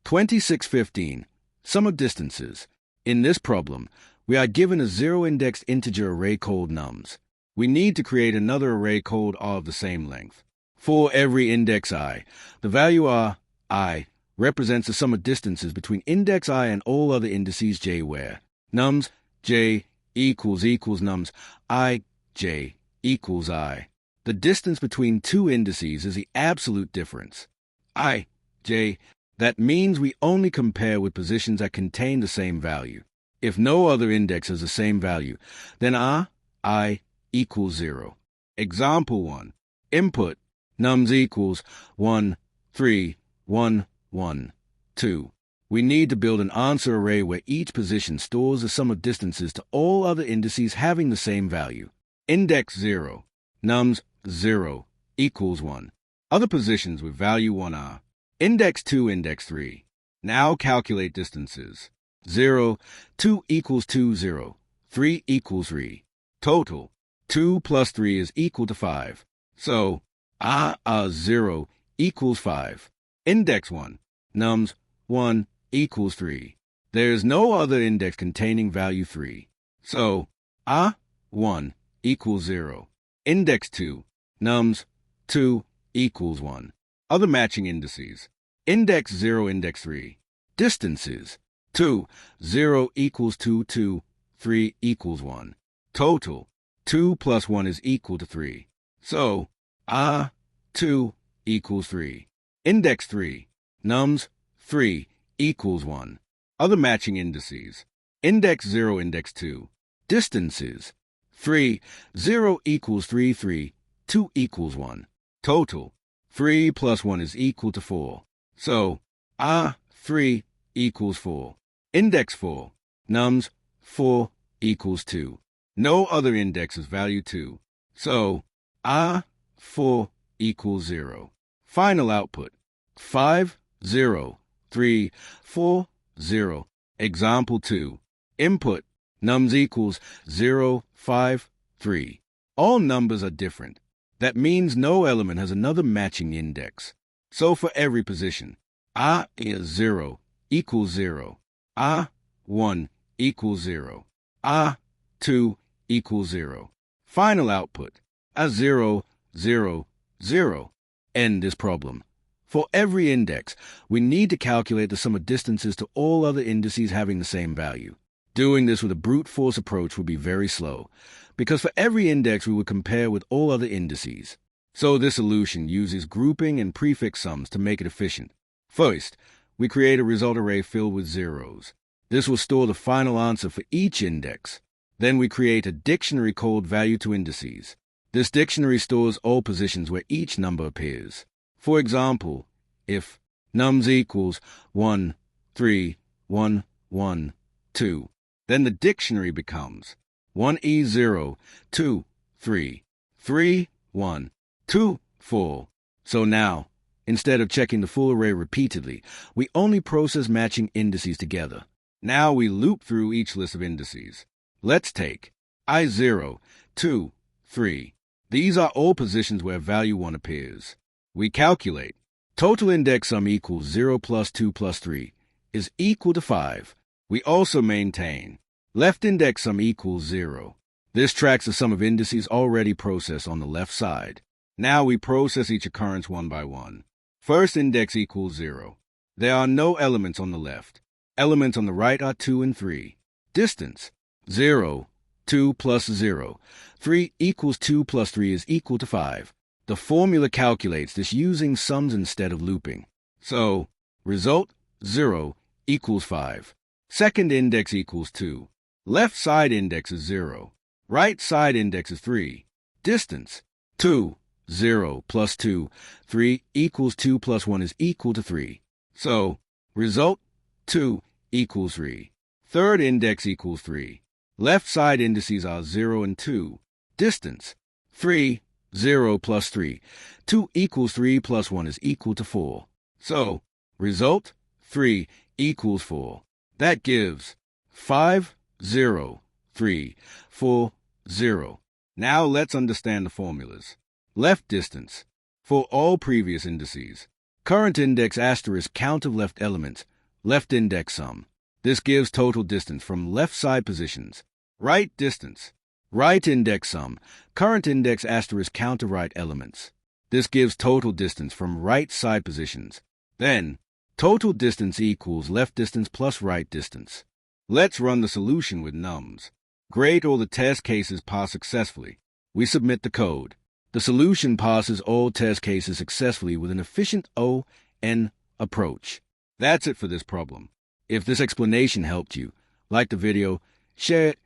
2615. Sum of distances. In this problem, we are given a zero-indexed integer array called nums. We need to create another array called r of the same length. For every index I, the value r, I, represents the sum of distances between index I and all other indices j where nums j equals nums I j equals I. The distance between two indices is the absolute difference. I, j, that means we only compare with positions that contain the same value. If no other index has the same value, then r, I, equals 0. Example 1. Input nums equals 1, 3, 1, 1, 2. We need to build an answer array where each position stores the sum of distances to all other indices having the same value. Index 0, nums 0 equals 1. Other positions with value 1 are index 2, index 3. Now calculate distances. 0, 2 equals 2, 0, 3 equals 3. Total, 2 plus 3 is equal to 5. So, r 0 equals 5. Index 1, nums 1 equals 3. There is no other index containing value 3. So, r 1 equals 0. Index 2, nums 2 equals 1. Other matching indices. Index 0, index 3. Distances. 2, 0 equals 2, 2, 3 equals 1. Total, 2 plus 1 is equal to 3. So, r 2 equals 3. Index 3, nums 3 equals 1. Other matching indices. Index 0, index 2. Distances. 3, 0 equals 3, 3, 2 equals 1. Total, 3 plus 1 is equal to 4. So, r 3 equals 4. Index 4, nums 4 equals 2. No other index is value 2. So, r 4 equals 0. Final output, 5, 0, 3, 4, 0. Example 2. Input, nums equals 0, 5, 3. All numbers are different. That means no element has another matching index. So for every position, r is 0 equals 0. r 1 equals 0. r 2 equals 0. Final output, a 0, 0, 0. End this problem. For every index, we need to calculate the sum of distances to all other indices having the same value. Doing this with a brute force approach would be very slow, because for every index we would compare with all other indices. So this solution uses grouping and prefix sums to make it efficient. First, we create a result array filled with zeros. This will store the final answer for each index. Then we create a dictionary called value to indices. This dictionary stores all positions where each number appears. For example, if nums equals 1, 3, 1, 1, 2, then the dictionary becomes 1E0, 2, 3, 3, 1, 2, 4. So now, instead of checking the full array repeatedly, we only process matching indices together. Now we loop through each list of indices. Let's take I0, 2, 3. These are all positions where value 1 appears. We calculate total index sum equals 0 plus 2 plus 3 is equal to 5. We also maintain left index sum equals 0. This tracks the sum of indices already processed on the left side. Now we process each occurrence one by one. First index equals 0. There are no elements on the left. Elements on the right are 2 and 3. Distance, 0, 2 plus 0. 3 equals 2 plus 3 is equal to 5. The formula calculates this using sums instead of looping. So, result, 0 equals 5. Second index equals 2. Left side index is 0. Right side index is 3. Distance, 2, 0 plus 2. 3 equals 2 plus 1 is equal to 3. So, result, 2 equals 3. Third index equals 3. Left side indices are 0 and 2. Distance, 3, 0 plus 3. 2 equals 3 plus 1 is equal to 4. So, result, 3 equals 4. That gives 5, 0, 3, 4, 0. Now let's understand the formulas. Left distance. For all previous indices, current index asterisk count of left elements left index sum. This gives total distance from left side positions. Right distance. Right index sum. Current index asterisk counter right elements. This gives total distance from right side positions. Then, total distance equals left distance plus right distance. Let's run the solution with nums. Great, all the test cases pass successfully. We submit the code. The solution passes all test cases successfully with an efficient O-N approach. That's it for this problem. If this explanation helped you, like the video, share it,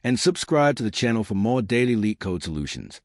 and subscribe to the channel for more daily LeetCode solutions.